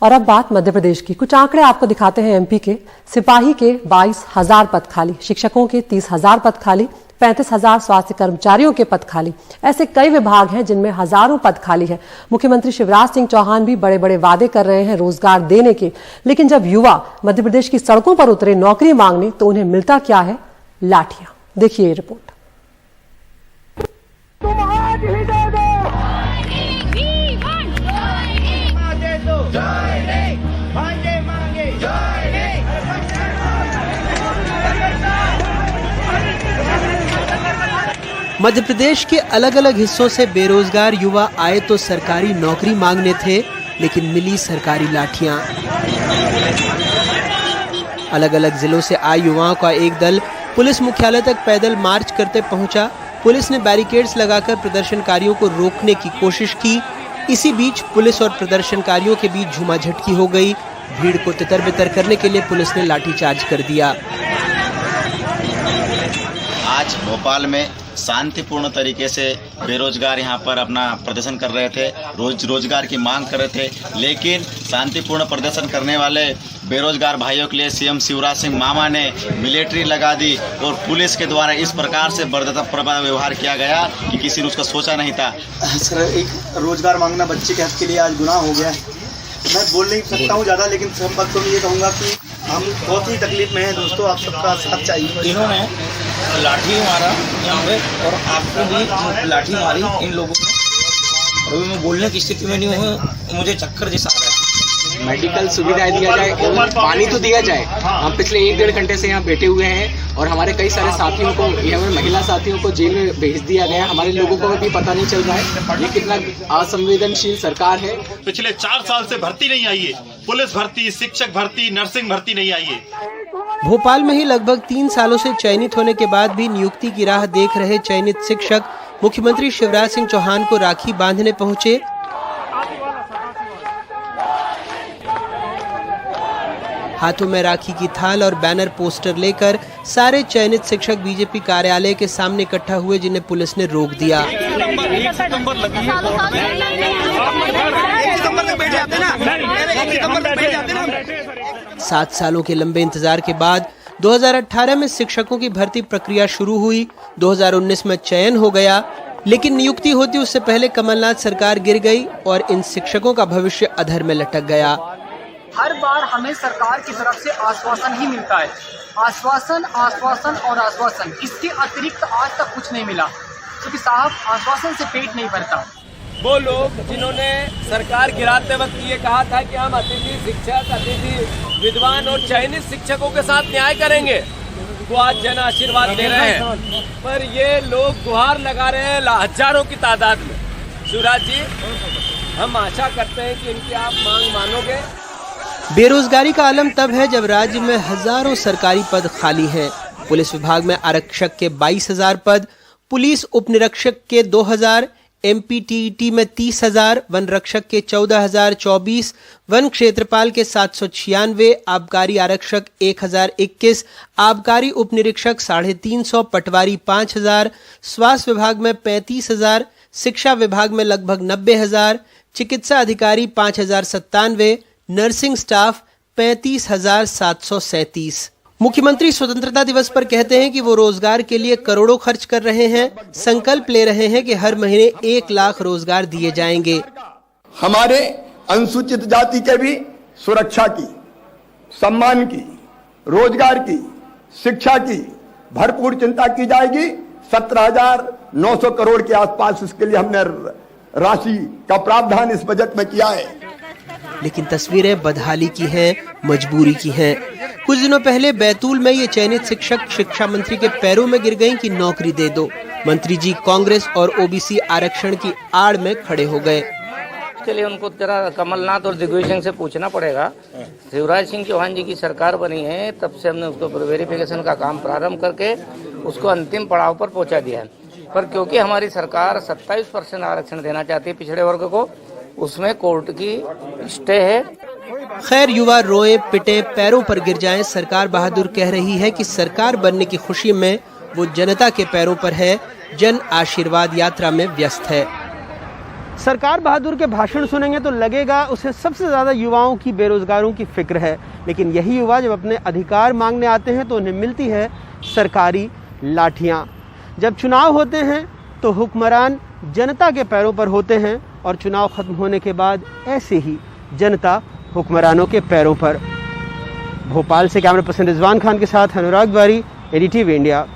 और अब बात मध्य प्रदेश की। कुछ आंकड़े आपको दिखाते हैं एमपी के। सिपाही के 22,000 पद खाली, शिक्षकों के 30,000 पद खाली, 35,000 स्वास्थ्य कर्मचारियों के पद खाली। ऐसे कई विभाग हैं जिनमें हजारों पद खाली है। मुख्यमंत्री शिवराज सिंह चौहान भी बड़े बड़े वादे कर रहे हैं रोजगार देने के, लेकिन जब युवा मध्य प्रदेश की सड़कों पर उतरे नौकरी मांगने तो उन्हें मिलता क्या है? लाठियां। देखिए ये रिपोर्ट। मध्य प्रदेश के अलग अलग हिस्सों से बेरोजगार युवा आए तो सरकारी नौकरी मांगने थे, लेकिन मिली सरकारी लाठियां। अलग अलग जिलों से आए युवाओं का एक दल पुलिस मुख्यालय तक पैदल मार्च करते पहुंचा। पुलिस ने बैरिकेड्स लगाकर प्रदर्शनकारियों को रोकने की कोशिश की। इसी बीच पुलिस और प्रदर्शनकारियों के बीच झूमाझटकी हो गई। भीड़ को तितर-बितर करने के लिए पुलिस ने लाठीचार्ज कर दिया। आज भोपाल में शांतिपूर्ण तरीके से बेरोजगार यहाँ पर अपना प्रदर्शन कर रहे थे, रोजगार की मांग कर रहे थे, लेकिन शांतिपूर्ण प्रदर्शन करने वाले बेरोजगार भाइयों के लिए सीएम शिवराज सिंह मामा ने मिलिट्री लगा दी और पुलिस के द्वारा इस प्रकार से बर्बरतापूर्ण व्यवहार किया गया कि किसी ने उसका सोचा नहीं था। सर, एक रोजगार मांगना बच्चे के हक के लिए आज गुनाह हो गया है। मैं बोल नहीं सकता हूँ ज़्यादा, लेकिन सब वक्तों में ये कहूँगा कि हम बहुत ही तकलीफ में हैं दोस्तों, आप सबका साथ चाहिए। इन्होंने लाठी मारा यहाँ पे और आपको भी लाठी मारी इन लोगों ने, और अभी मैं बोलने की स्थिति में नहीं हूँ, मुझे चक्कर जैसा आ रहा है। मेडिकल सुविधाएं दिया जाए, पानी तो दिया जाए। हम पिछले 1-1.5 घंटे से यहाँ बैठे हुए हैं और हमारे कई सारे साथियों को, यहाँ महिला साथियों को जेल में भेज दिया गया। हमारे लोगों को भी पता नहीं चल रहा है ये कितना असंवेदनशील सरकार है। पिछले 4 साल से भर्ती नहीं आई है, पुलिस भर्ती, शिक्षक भर्ती, नर्सिंग भर्ती नहीं आई है। भोपाल में ही लगभग 3 सालों से चयनित होने के बाद भी नियुक्ति की राह देख रहे चयनित शिक्षक मुख्यमंत्री शिवराज सिंह चौहान को राखी बांधने पहुंचे। हाथों में राखी की थाल और बैनर पोस्टर लेकर सारे चयनित शिक्षक बीजेपी कार्यालय के सामने इकट्ठा हुए, जिन्हें पुलिस ने रोक दिया। 7 सालों के लंबे इंतजार के बाद 2018 में शिक्षकों की भर्ती प्रक्रिया शुरू हुई। 2019 में चयन हो गया, लेकिन नियुक्ति होती उससे पहले कमलनाथ सरकार गिर गई और इन शिक्षकों का भविष्य अधर में लटक गया। हर बार हमें सरकार की तरफ से आश्वासन ही मिलता है, आश्वासन, आश्वासन और आश्वासन। इसके अतिरिक्त आज तक कुछ नहीं मिला, क्योंकि साहब आश्वासन से पेट नहीं भरता। वो लोग जिन्होंने सरकार गिराते वक्त ये कहा था कि हम अतिथि शिक्षक, अतिथि विद्वान और चयनित शिक्षकों के साथ न्याय करेंगे, वो आज जन आशीर्वाद दे रहे हैं, पर ये लोग गुहार लगा रहे हैं हजारों की तादाद में। शिवराज जी, हम आशा करते हैं कि इनकी आप मांग मानोगे। बेरोजगारी का आलम तब है जब राज्य में हजारों सरकारी पद खाली हैं। पुलिस विभाग में आरक्षक के 22,000 पद, पुलिस उप निरीक्षक के 2,000, एमपीटीईटी में 30,000, वन रक्षक के 14,024, वन क्षेत्रपाल के 796, आबकारी आरक्षक 1,021, आबकारी उप निरीक्षक 350, पटवारी 5,000, स्वास्थ्य विभाग में 35,000, शिक्षा विभाग में लगभग 90,000, चिकित्सा अधिकारी 5,097, नर्सिंग स्टाफ 35,737। मुख्यमंत्री स्वतंत्रता दिवस पर कहते हैं कि वो रोजगार के लिए करोड़ों खर्च कर रहे हैं, संकल्प ले रहे हैं कि हर महीने 1 लाख रोजगार दिए जाएंगे। हमारे अनुसूचित जाति के भी सुरक्षा की, सम्मान की, रोजगार की, शिक्षा की भरपूर चिंता की जाएगी। 17,900 करोड़ के आसपास इसके लिए हमने राशि का प्रावधान इस बजट में किया है। लेकिन तस्वीरें बदहाली की हैं, मजबूरी की हैं। कुछ दिनों पहले बैतूल में ये चयनित शिक्षक शिक्षा मंत्री के पैरों में गिर गईं कि नौकरी दे दो। मंत्री जी कांग्रेस और ओबीसी आरक्षण की आड़ में खड़े हो गए। चलिए उनको जरा कमलनाथ और दिग्विजय सिंह से पूछना पड़ेगा। शिवराज सिंह चौहान जी की सरकार बनी है, तब से हमने उसको वेरिफिकेशन का काम प्रारंभ करके उसको अंतिम पड़ाव पर पहुंचा दिया है। पर क्योंकि हमारी सरकार 27% आरक्षण देना चाहती है पिछड़े वर्ग को, उसमें कोर्ट की स्टे है। खैर, युवा रोए पिटे पैरों पर गिर जाएं, सरकार बहादुर कह रही है कि सरकार बनने की खुशी में वो जनता के पैरों पर है, जन आशीर्वाद यात्रा में व्यस्त है। सरकार बहादुर के भाषण सुनेंगे तो लगेगा उसे सबसे ज़्यादा युवाओं की, बेरोजगारों की फिक्र है, लेकिन यही युवा जब अपने अधिकार मांगने आते हैं तो उन्हें मिलती है सरकारी लाठियाँ। जब चुनाव होते हैं तो हुक्मरान जनता के पैरों पर होते हैं और चुनाव खत्म होने के बाद ऐसे ही जनता हुक्मरानों के पैरों पर। भोपाल से कैमरा पर्सन रिजवान खान के साथ अनुराग द्वारी, एडीटीवी इंडिया।